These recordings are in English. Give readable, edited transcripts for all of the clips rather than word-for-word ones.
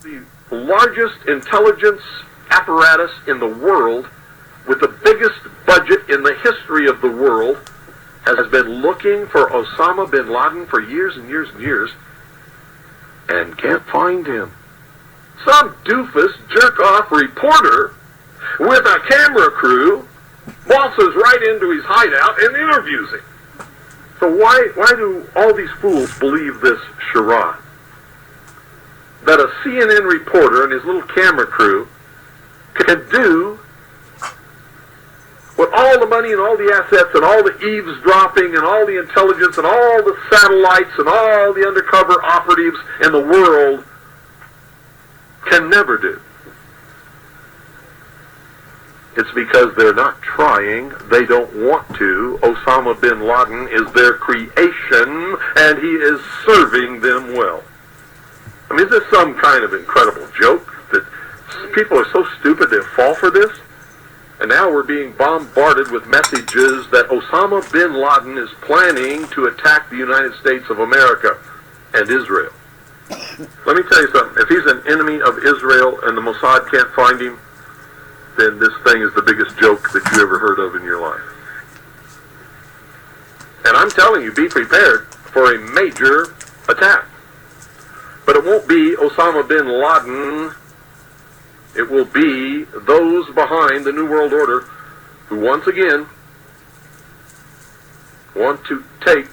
The largest intelligence apparatus in the world, with the biggest budget in the history of the world, has been looking for Osama bin Laden for years and years and years, and can't find him. Some doofus, jerk-off reporter with a camera crew waltzes right into his hideout and interviews him. So why do all these fools believe this charade? That a CNN reporter and his little camera crew can do what all the money and all the assets and all the eavesdropping and all the intelligence and all the satellites and all the undercover operatives in the world can never do. It's because they're not trying, they don't want to. Osama bin Laden is their creation, and he is serving them well. I mean, is this some kind of incredible joke that people are so stupid they fall for this? And now we're being bombarded with messages that Osama bin Laden is planning to attack the United States of America and Israel. Let me tell you something. If he's an enemy of Israel and the Mossad can't find him, then this thing is the biggest joke that you ever heard of in your life. And I'm telling you, be prepared for a major attack. But it won't be Osama bin Laden. It will be those behind the New World Order who once again want to take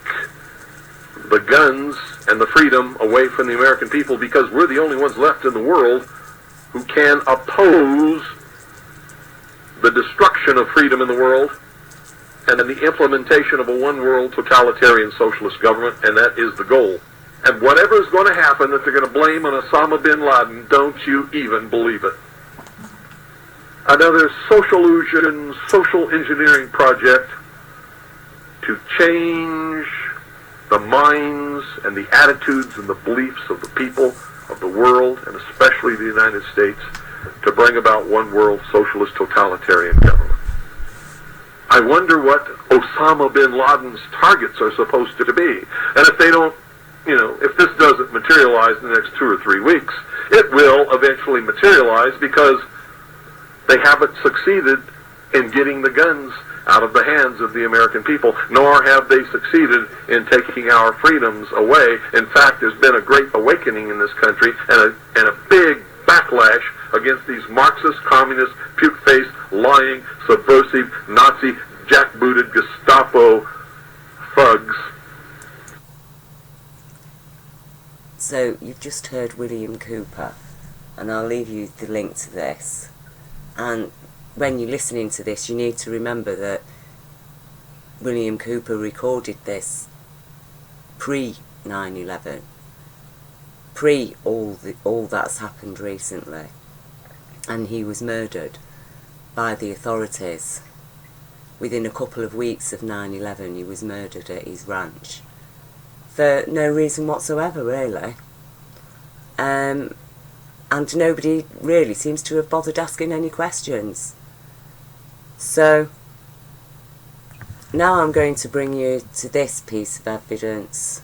the guns and the freedom away from the American people, because we're the only ones left in the world who can oppose the destruction of freedom in the world and then the implementation of a one-world totalitarian socialist government, and that is the goal. And whatever is going to happen that they're going to blame on Osama bin Laden, don't you even believe it. Another social engineering project to change the minds and the attitudes and the beliefs of the people of the world, and especially the United States, to bring about one world socialist totalitarian government. I wonder what Osama bin Laden's targets are supposed to be. And if they don't, if this doesn't materialize in the next 2 or 3 weeks, it will eventually materialize, because they haven't succeeded in getting the guns out of the hands of the American people, nor have they succeeded in taking our freedoms away. In fact, there's been a great awakening in this country and a big backlash against these Marxist, communist, puke-faced, lying, subversive, Nazi, jackbooted Gestapo thugs. So, you've just heard William Cooper, and I'll leave you the link to this. And when you're listening to this, you need to remember that William Cooper recorded this pre-9/11, pre all that's happened recently, and he was murdered by the authorities. Within a couple of weeks of 9/11, he was murdered at his ranch for no reason whatsoever, really. And nobody really seems to have bothered asking any questions. So, now I'm going to bring you to this piece of evidence.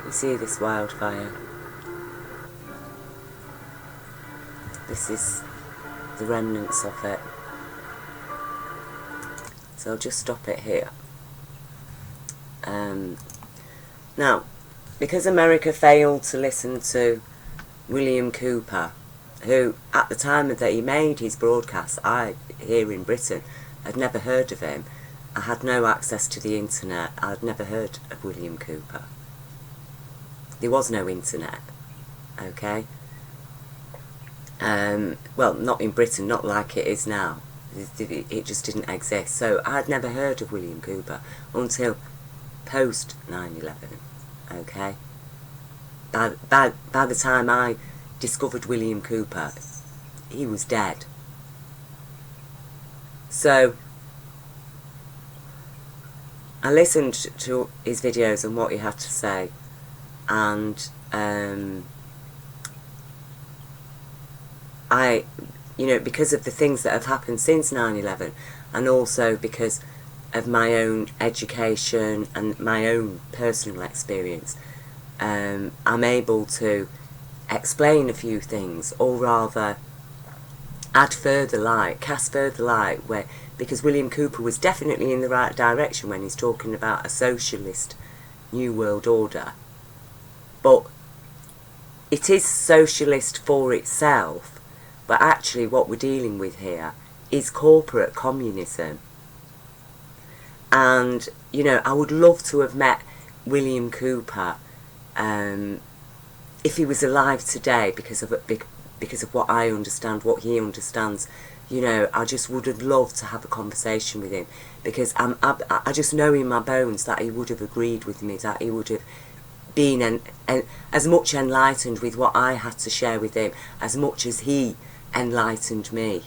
You see this wildfire? This is the remnants of it. So I'll just stop it here. Now, because America failed to listen to William Cooper, who at the time that he made his broadcast, here in Britain, had never heard of him. I had no access to the internet. I'd never heard of William Cooper. There was no internet, okay? Well, not in Britain, not like it is now. It just didn't exist. So I'd never heard of William Cooper until post 9/11, okay? By the time I discovered William Cooper, he was dead. So I listened to his videos and what he had to say, and because of the things that have happened since 9/11, and also because of my own education and my own personal experience, I'm able to explain a few things, or rather add further light, cast further light, because William Cooper was definitely in the right direction when he's talking about a socialist New World Order. But it is socialist for itself, but actually what we're dealing with here is corporate communism. And, I would love to have met William Cooper if he was alive today, because of what I understand, what he understands. I just would have loved to have a conversation with him, because I just know in my bones that he would have agreed with me, that he would have been as much enlightened with what I had to share with him as much as he enlightened me,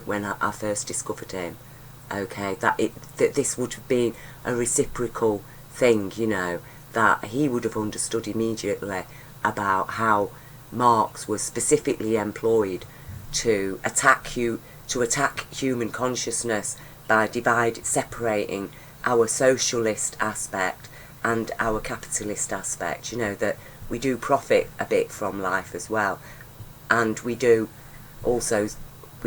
when I first discovered him. Okay, that this would have been a reciprocal thing, that he would have understood immediately about how Marx was specifically employed to attack human consciousness by separating our socialist aspect and our capitalist aspect. That we do profit a bit from life as well, and we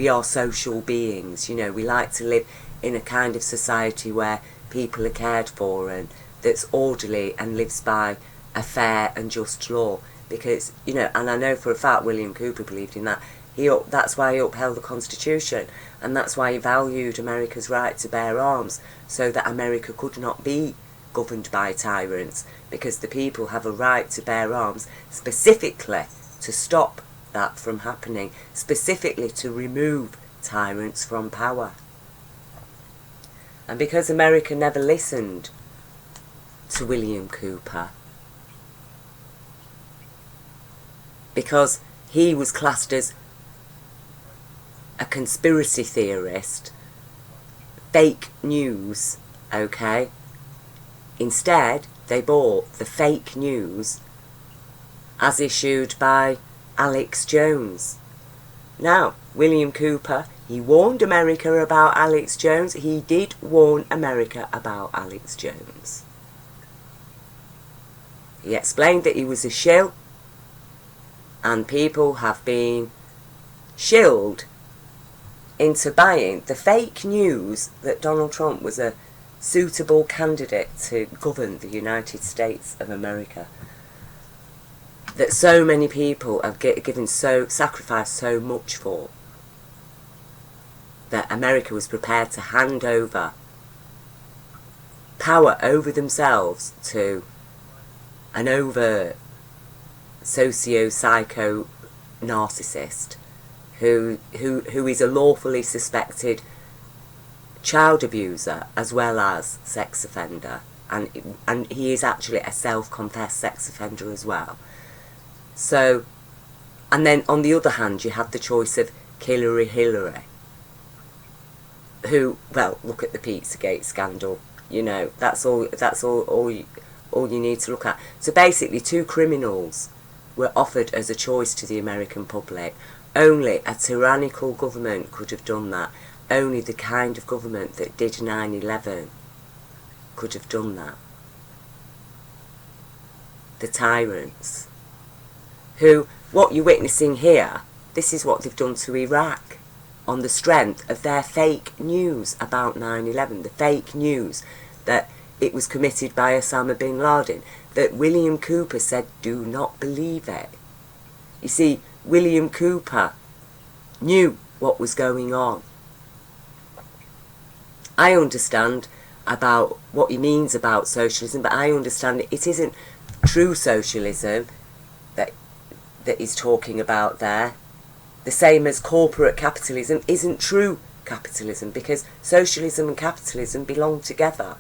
are social beings. We like to live in a kind of society where people are cared for and that's orderly and lives by a fair and just law. Because, and I know for a fact William Cooper believed in that. That's why he upheld the Constitution, and that's why he valued America's right to bear arms, so that America could not be governed by tyrants, because the people have a right to bear arms specifically to stop that from happening, specifically to remove tyrants from power. And because America never listened to William Cooper, because he was classed as a conspiracy theorist, fake news, okay? Instead, they bought the fake news as issued by Alex Jones. Now, William Cooper, he warned America about Alex Jones. He did warn America about Alex Jones. He explained that he was a shill, and people have been shilled into buying the fake news that Donald Trump was a suitable candidate to govern the United States of America. That so many people have sacrificed so much for, that America was prepared to hand over power over themselves to an overt socio-psycho narcissist who is a lawfully suspected child abuser as well as sex offender, and he is actually a self-confessed sex offender as well. So, and then on the other hand, you have the choice of Hillary, who, well, look at the Pizzagate scandal. That's all you need to look at. So basically, two criminals were offered as a choice to the American public. Only a tyrannical government could have done that. Only the kind of government that did 9/11 could have done that. The tyrants. Who, what you're witnessing here, this is what they've done to Iraq on the strength of their fake news about 9/11. The fake news that it was committed by Osama bin Laden, that William Cooper said, do not believe it. You see, William Cooper knew what was going on. I understand about what he means about socialism, but I understand it isn't true socialism that he's talking about there. The same as corporate capitalism isn't true capitalism, because socialism and capitalism belong together.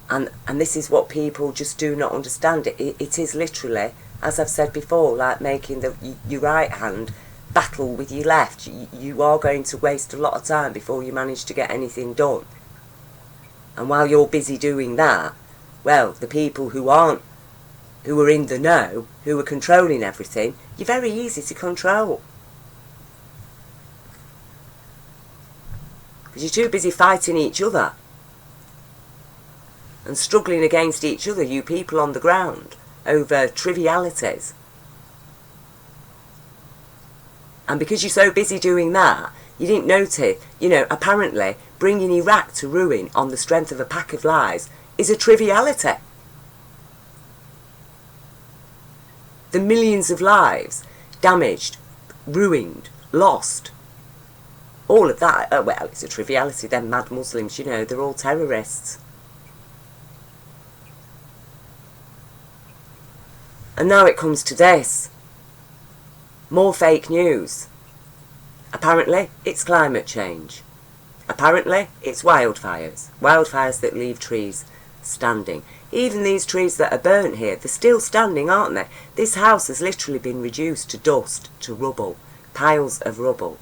And this is what people just do not understand. It is literally, as I've said before, like making your right hand battle with your left. You are going to waste a lot of time before you manage to get anything done. And while you're busy doing that, well, the people who aren't who are in the know, who are controlling everything, you're very easy to control. Because you're too busy fighting each other and struggling against each other, you people on the ground, over trivialities. And because you're so busy doing that, you didn't notice, apparently bringing Iraq to ruin on the strength of a pack of lies is a triviality. The millions of lives damaged, ruined, lost, all of that, well, it's a triviality. Them mad Muslims, they're all terrorists. And now it comes to this. More fake news. Apparently, it's climate change. Apparently, it's wildfires. Wildfires that leave trees standing. Even these trees that are burnt here, they're still standing, aren't they? This house has literally been reduced to dust, to rubble. Piles of rubble.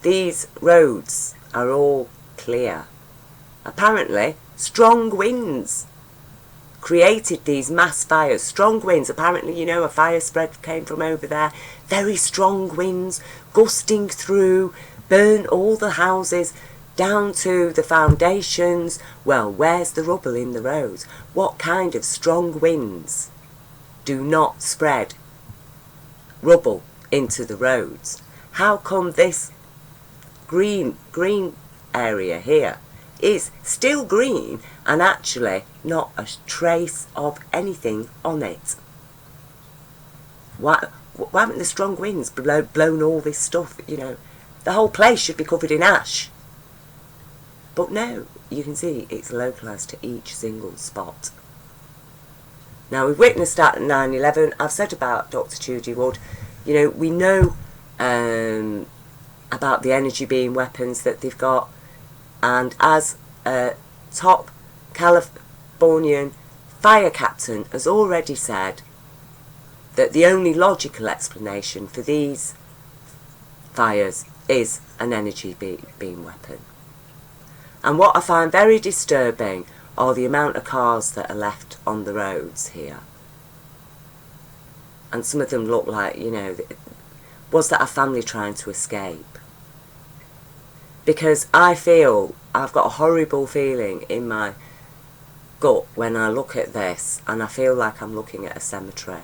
These roads are all clear. Apparently, strong winds created these mass fires. Strong winds, apparently, a fire spread came from over there. Very strong winds, gusting through, burn all the houses, down to the foundations. Well, where's the rubble in the roads? What kind of strong winds do not spread rubble into the roads? How come this green area here is still green and actually not a trace of anything on it? Why haven't the strong winds blown all this stuff? The whole place should be covered in ash. But no, you can see it's localised to each single spot. Now, we've witnessed that at 9/11. I've said about Dr. Judy Wood, we know about the energy beam weapons that they've got. And as a top Californian fire captain has already said, that the only logical explanation for these fires is an energy beam weapon. And what I find very disturbing are the amount of cars that are left on the roads here. And some of them look like, was that a family trying to escape? Because I feel, I've got a horrible feeling in my gut when I look at this, and I feel like I'm looking at a cemetery.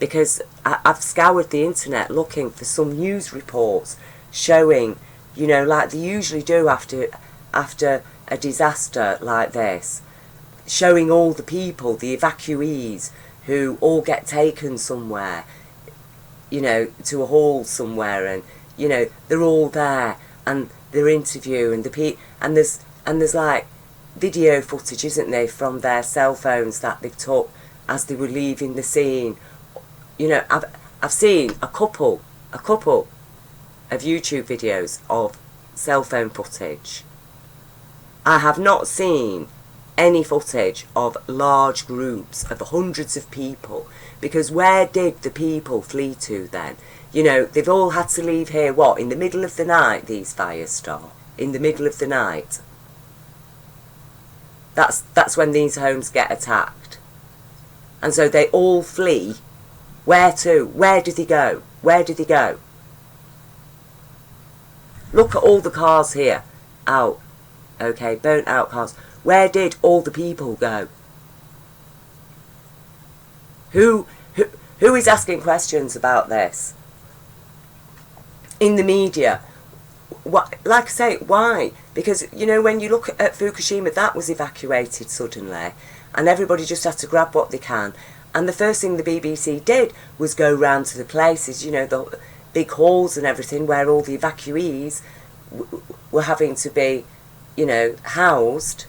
Because I've scoured the internet looking for some news reports showing, like they usually do after a disaster like this, showing all the people, the evacuees, who all get taken somewhere, to a hall somewhere, and they're all there, and they're interviewing and there's like video footage, isn't there, from their cell phones that they took as they were leaving the scene. I've seen a couple of YouTube videos of cell phone footage. I have not seen any footage of large groups of hundreds of people, because where did the people flee to then? They've all had to leave here, in the middle of the night, these fires start. In the middle of the night. That's when these homes get attacked. And so they all flee. Where to? Where did they go? Where did they go? Look at all the cars here. Out. Okay, burnt out cars. Where did all the people go? Who is asking questions about this? In the media. Like I say, why? Because, when you look at Fukushima, that was evacuated suddenly, and everybody just had to grab what they can. And the first thing the BBC did was go round to the places, the big halls and everything, where all the evacuees were having to be, housed.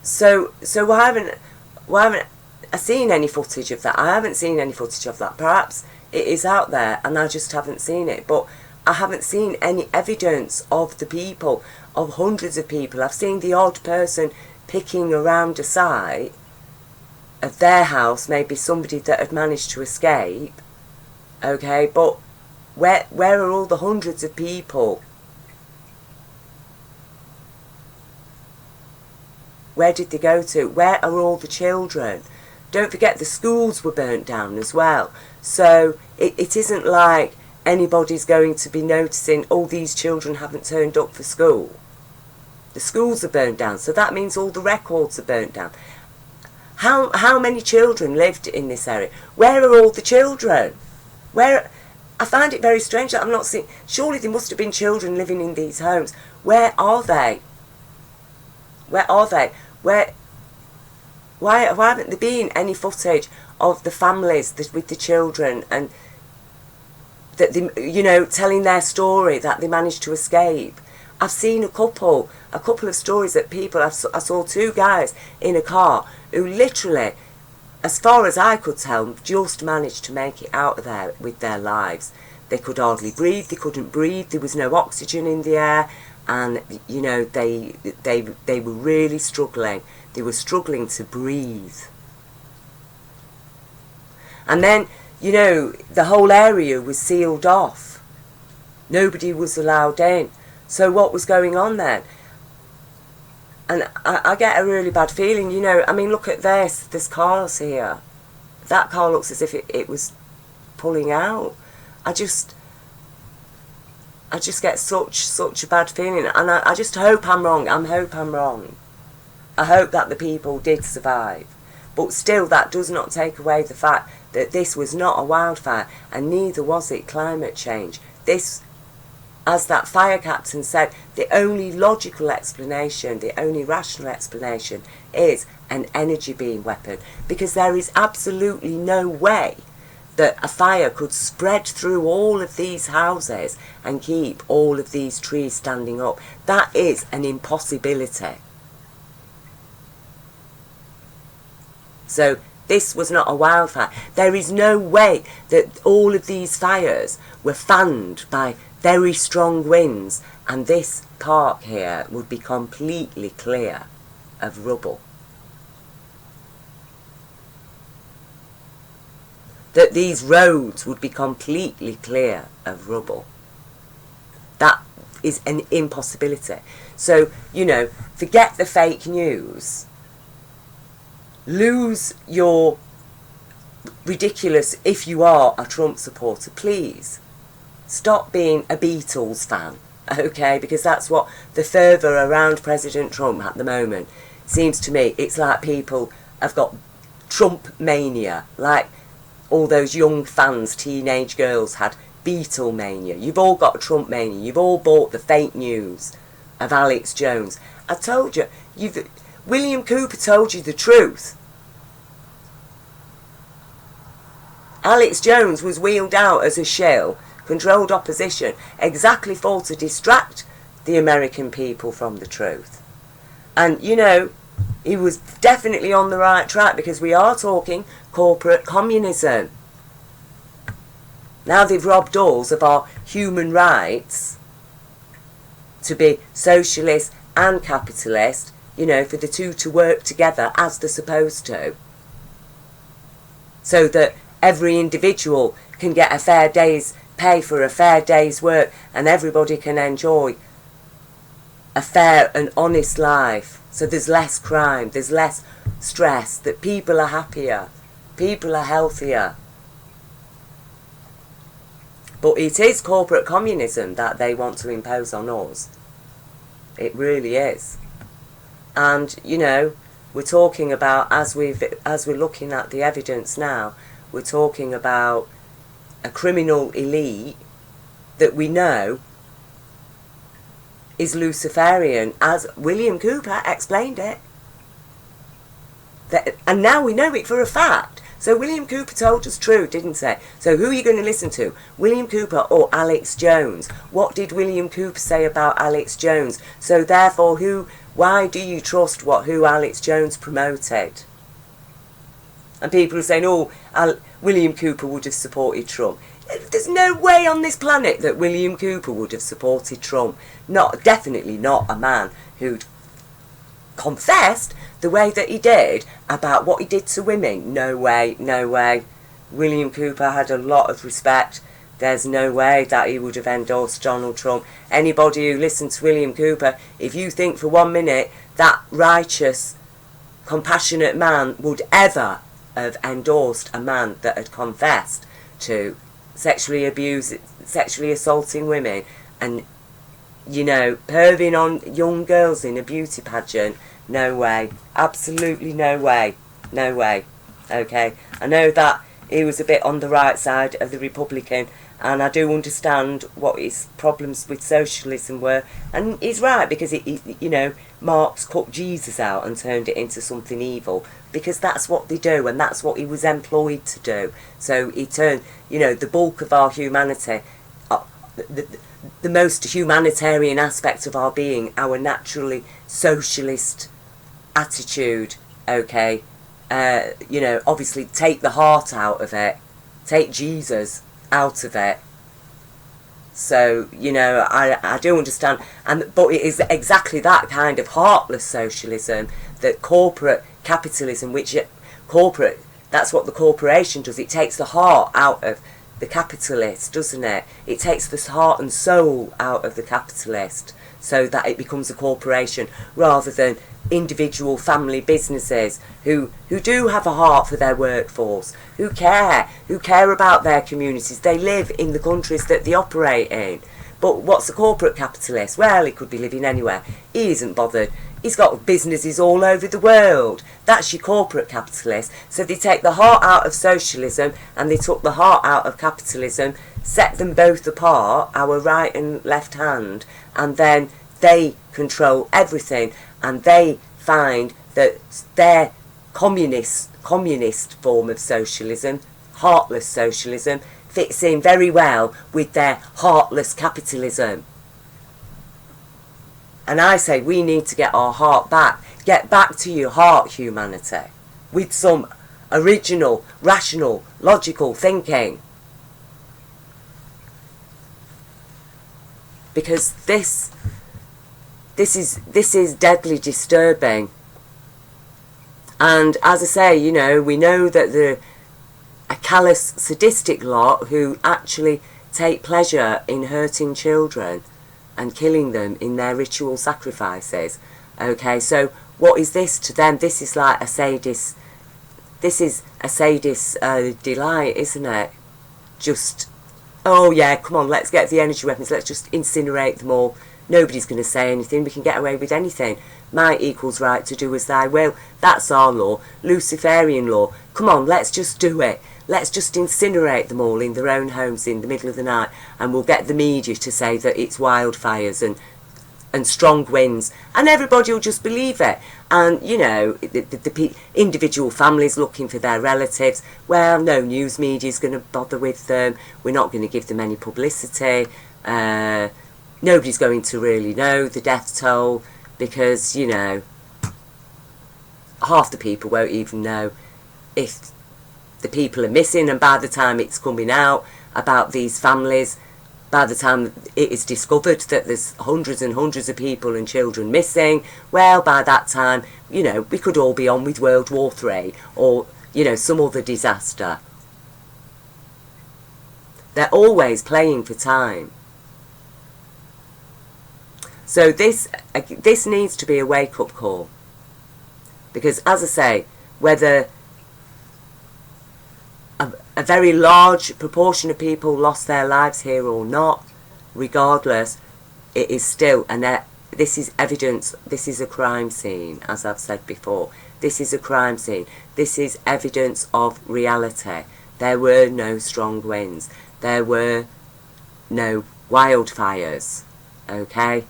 So why haven't I seen any footage of that? I haven't seen any footage of that. Perhaps it is out there and I just haven't seen it. But I haven't seen any evidence of the people, of hundreds of people. I've seen the odd person picking around a site of their house, maybe somebody that had managed to escape. Okay, but where are all the hundreds of people? Where did they go to? Where are all the children? Don't forget the schools were burnt down as well. So it isn't like anybody's going to be noticing, oh, these children haven't turned up for school. The schools are burnt down, so that means all the records are burnt down. How many children lived in this area? Where are all the children? I find it very strange that I'm not seeing. Surely there must have been children living in these homes. Where are they? Where are they? Why haven't there been any footage of the families with the children, and that they, telling their story that they managed to escape? I've seen a couple of stories that people. I saw two guys in a car who literally, as far as I could tell, just managed to make it out of there with their lives. They could hardly breathe. They couldn't breathe. There was no oxygen in the air, and they were really struggling. They were struggling to breathe. And then, the whole area was sealed off. Nobody was allowed in. So what was going on then? And I get a really bad feeling, I mean, look at this car's here. That car looks as if it was pulling out. I just get such a bad feeling, and I just hope I'm wrong. I hope I'm wrong. I hope that the people did survive. But still, that does not take away the fact that this was not a wildfire, and neither was it climate change. This, as that fire captain said, the only logical explanation, the only rational explanation is an energy beam weapon, because there is absolutely no way that a fire could spread through all of these houses and keep all of these trees standing up. That is an impossibility. So this was not a wildfire. There is no way that all of these fires were fanned by very strong winds, and this park here would be completely clear of rubble. That these roads would be completely clear of rubble. That is an impossibility. So, forget the fake news. Lose your ridiculous, if you are a Trump supporter, please. Stop being a Beatles fan, okay? Because that's what the fervour around President Trump at the moment seems to me. It's like people have got Trump mania, like all those young fans, teenage girls, had Beatle mania. You've all got Trump mania. You've all bought the fake news of Alex Jones. I told you, William Cooper told you the truth. Alex Jones was wheeled out as a shill, controlled opposition, exactly to distract the American people from the truth. And, he was definitely on the right track, because we are talking corporate communism. Now they've robbed us of our human rights to be socialist and capitalist, for the two to work together as they're supposed to. So that every individual can get a fair day's pay for a fair day's work, and everybody can enjoy a fair and honest life. So there's less crime, there's less stress, that people are happier, people are healthier. But it is corporate communism that they want to impose on us. It really is. And, we're talking about, as we're looking at the evidence now, we're talking about a criminal elite that we know is Luciferian, as William Cooper explained it. And now we know it for a fact. So William Cooper told us true, didn't he? So who are you going to listen to? William Cooper or Alex Jones? What did William Cooper say about Alex Jones? So therefore, why do you trust who Alex Jones promoted? And people are saying, William Cooper would have supported Trump. There's no way on this planet that William Cooper would have supported Trump. Definitely not a man who'd confessed the way that he did about what he did to women. No way, no way. William Cooper had a lot of respect. There's no way that he would have endorsed Donald Trump. Anybody who listens to William Cooper, if you think for 1 minute that righteous compassionate man would ever have endorsed a man that had confessed to sexually assaulting women and, you know, perving on young girls in a beauty pageant. No way. Absolutely no way. No way. Okay? I know that he was a bit on the right side of the Republican, and I do understand what his problems with socialism were, and he's right, because you know, Marx cut Jesus out and turned it into something evil, because that's what they do, and that's what he was employed to do. So he turned, you know, the bulk of our humanity, the most humanitarian aspect of our being, our naturally socialist attitude, okay, you know, obviously take the heart out of it, take Jesus out of it. So, you know, I do understand, but it is exactly that kind of heartless socialism that corporate capitalism, that's what the corporation does. It takes the heart out of the capitalist, doesn't it? It takes the heart and soul out of the capitalist so that it becomes a corporation, rather than individual family businesses who do have a heart for their workforce, who care about their communities. They live in the countries that they operate in. But what's a corporate capitalist? Well, he could be living anywhere. He isn't bothered. He's got businesses all over the world. That's your corporate capitalist. So they take the heart out of socialism and they took the heart out of capitalism, set them both apart, our right and left hand, and then they control everything, and they find that their communist form of socialism, heartless socialism, fits in very well with their heartless capitalism. And I say we need to get our heart back. Get back to your heart, humanity, with some original, rational, logical thinking. Because this is deadly disturbing. And as I say, you know, we know that a callous, sadistic lot who actually take pleasure in hurting children and killing them in their ritual sacrifices. Okay, so what is this to them? This is like a sadist. This is a sadist delight, isn't it? Just, oh yeah, come on, let's get the energy weapons. Let's just incinerate them all. Nobody's going to say anything. We can get away with anything. Might equals right to do as thy will. That's our law. Luciferian law. Come on, let's just do it. Let's just incinerate them all in their own homes in the middle of the night, and we'll get the media to say that it's wildfires and strong winds, and everybody will just believe it. And, you know, the individual families looking for their relatives, well, no news media's going to bother with them. We're not going to give them any publicity. Nobody's going to really know the death toll, because, you know, half the people won't even know if the people are missing, and by the time it's coming out about these families, by the time it is discovered that there's hundreds and hundreds of people and children missing, well, by that time, you know, we could all be on with World War III or, you know, some other disaster. They're always playing for time. So this needs to be a wake-up call. Because, as I say, whether a very large proportion of people lost their lives here or not, regardless, it is still, and this is evidence, this is a crime scene, as I've said before. This is a crime scene. This is evidence of reality. There were no strong winds. There were no wildfires. Okay?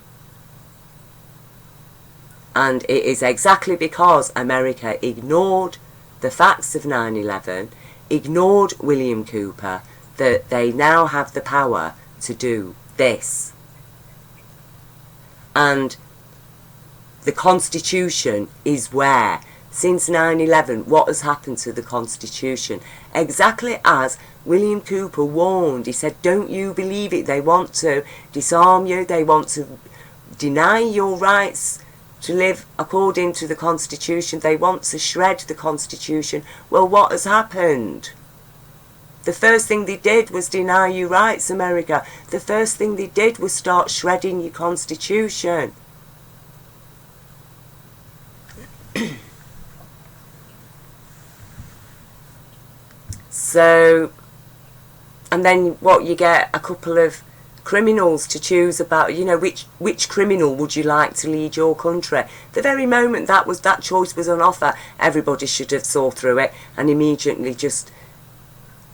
And it is exactly because America ignored the facts of 9/11, ignored William Cooper, that they now have the power to do this. And the Constitution is where, since 9/11, what has happened to the Constitution? Exactly as William Cooper warned. He said, don't you believe it? They want to disarm you. They want to deny your rights to live according to the Constitution. They want to shred the Constitution. Well, what has happened? The first thing they did was deny you rights, America. The first thing they did was start shredding your Constitution. So, and then what, you get a couple of criminals to choose about, you know, which criminal would you like to lead your country. The very moment that choice was on offer, everybody should have saw through it and immediately just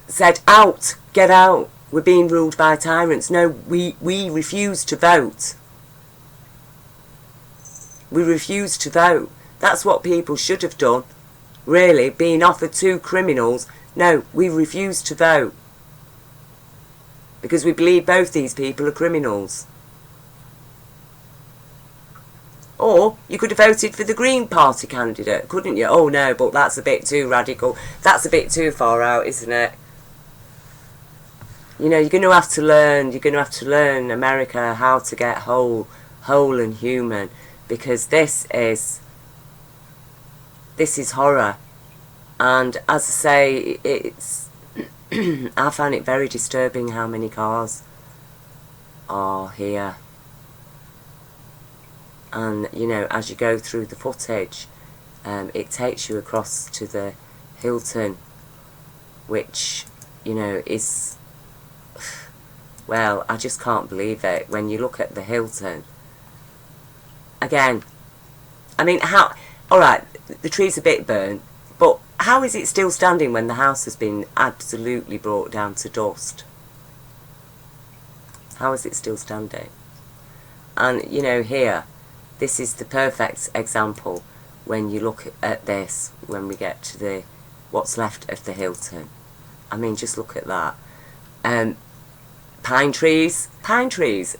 said, out, get out, we're being ruled by tyrants. No, we refuse to vote. We refuse to vote. That's what people should have done, really, being offered two criminals. No, we refuse to vote, because we believe both these people are criminals. Or you could have voted for the Green Party candidate, couldn't you? Oh no, but that's a bit too radical. That's a bit too far out, isn't it? You know, you're going to have to learn, America, how to get whole and human, because this is horror. And as I say, it's I find it very disturbing how many cars are here. And, you know, as you go through the footage, it takes you across to the Hilton, which, you know, is, well, I just can't believe it. When you look at the Hilton, again, I mean, how, alright, the tree's a bit burnt, but how is it still standing when the house has been absolutely brought down to dust? How is it still standing? And, you know, here, this is the perfect example when you look at this, when we get to the what's left of the Hilton. I mean, just look at that. Pine trees,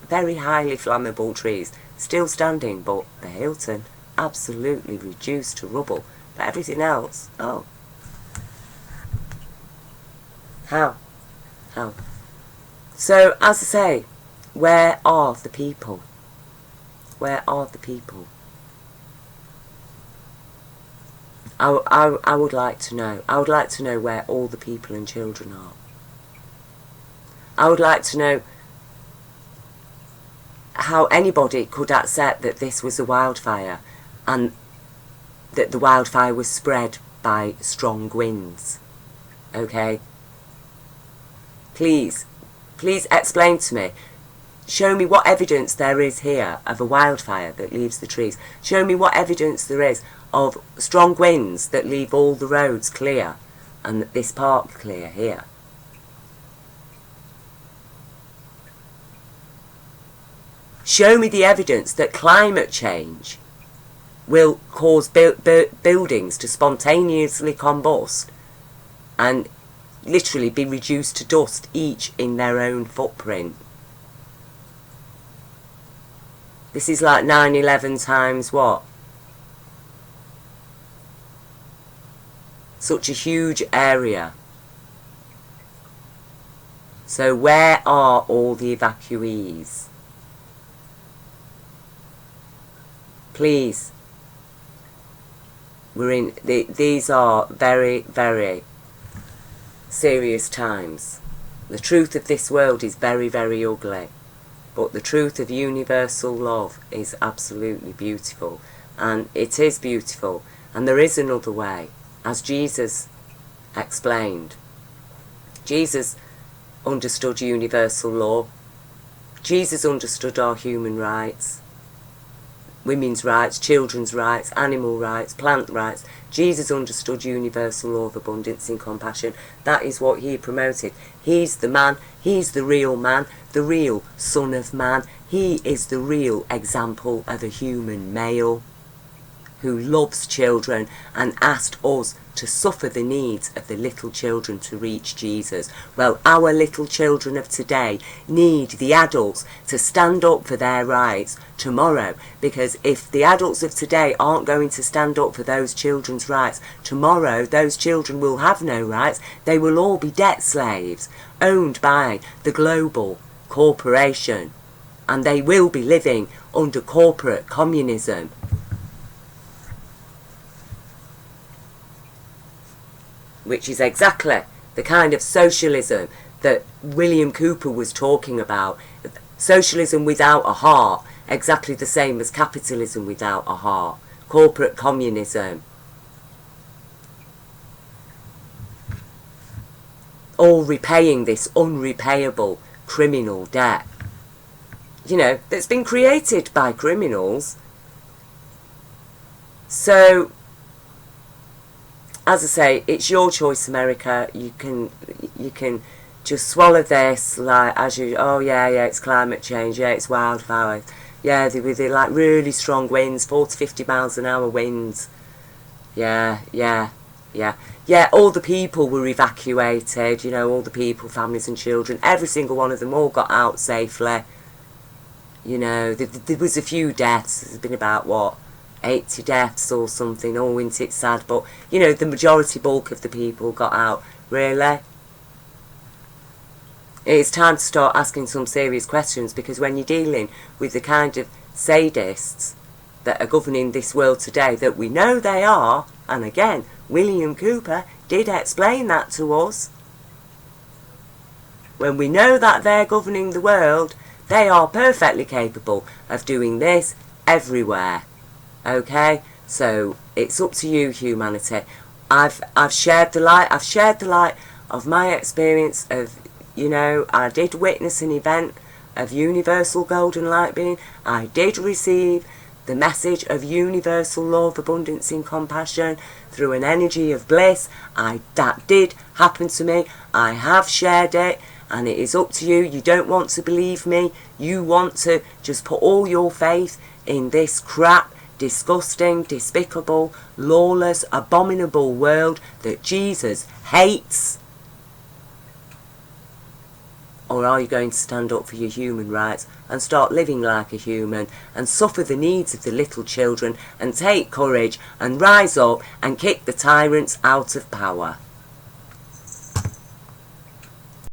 very highly flammable trees, still standing, but the Hilton absolutely reduced to rubble. But everything else, oh. How? So, as I say, where are the people? Where are the people? I would like to know. I would like to know where all the people and children are. I would like to know how anybody could accept that this was a wildfire and that the wildfire was spread by strong winds. Okay? Please explain to me. Show me what evidence there is here of a wildfire that leaves the trees. Show me what evidence there is of strong winds that leave all the roads clear and this park clear here. Show me the evidence that climate change will cause buildings to spontaneously combust and literally be reduced to dust, each in their own footprint. This is like 9/11 times what? Such a huge area. So where are all the evacuees? Please. These are very, very serious times. The truth of this world is very, very ugly. But the truth of universal love is absolutely beautiful. And it is beautiful. And there is another way. As Jesus explained. Jesus understood universal law. Jesus understood our human rights. Women's rights, children's rights, animal rights, plant rights. Jesus understood universal law of abundance and compassion. That is what he promoted. He's the man, he's the real man, the real son of man. He is the real example of a human male who loves children and asked us to suffer the needs of the little children to reach Jesus. Well, our little children of today need the adults to stand up for their rights tomorrow, because if the adults of today aren't going to stand up for those children's rights, tomorrow those children will have no rights. They will all be debt slaves, owned by the global corporation, and they will be living under corporate communism. Which is exactly the kind of socialism that William Cooper was talking about. Socialism without a heart, exactly the same as capitalism without a heart. Corporate communism. all repaying this unrepayable criminal debt, you know, that's been created by criminals. So, as I say, it's your choice, America. You can just swallow this, like, as you, oh yeah, it's climate change, yeah, it's wildfire, yeah, they're like really strong winds, 40, 50 miles an hour winds, yeah, all the people were evacuated, you know, all the people, families and children, every single one of them all got out safely, you know, there was a few deaths, there's been about, what, 80 deaths or something, oh, isn't it sad, but, you know, the majority bulk of the people got out, really. It's time to start asking some serious questions, because when you're dealing with the kind of sadists that are governing this world today, that we know they are, and again, William Cooper did explain that to us. When we know that they're governing the world, they are perfectly capable of doing this everywhere. Okay? So, it's up to you, humanity. I've shared the light. I've shared the light of my experience of, you know, I did witness an event of universal golden light being. I did receive the message of universal love, abundance and compassion through an energy of bliss. That did happen to me. I have shared it, and it is up to you. You don't want to believe me. You want to just put all your faith in this crap, disgusting, despicable, lawless, abominable world that Jesus hates. Or are you going to stand up for your human rights and start living like a human and suffer the needs of the little children and take courage and rise up and kick the tyrants out of power?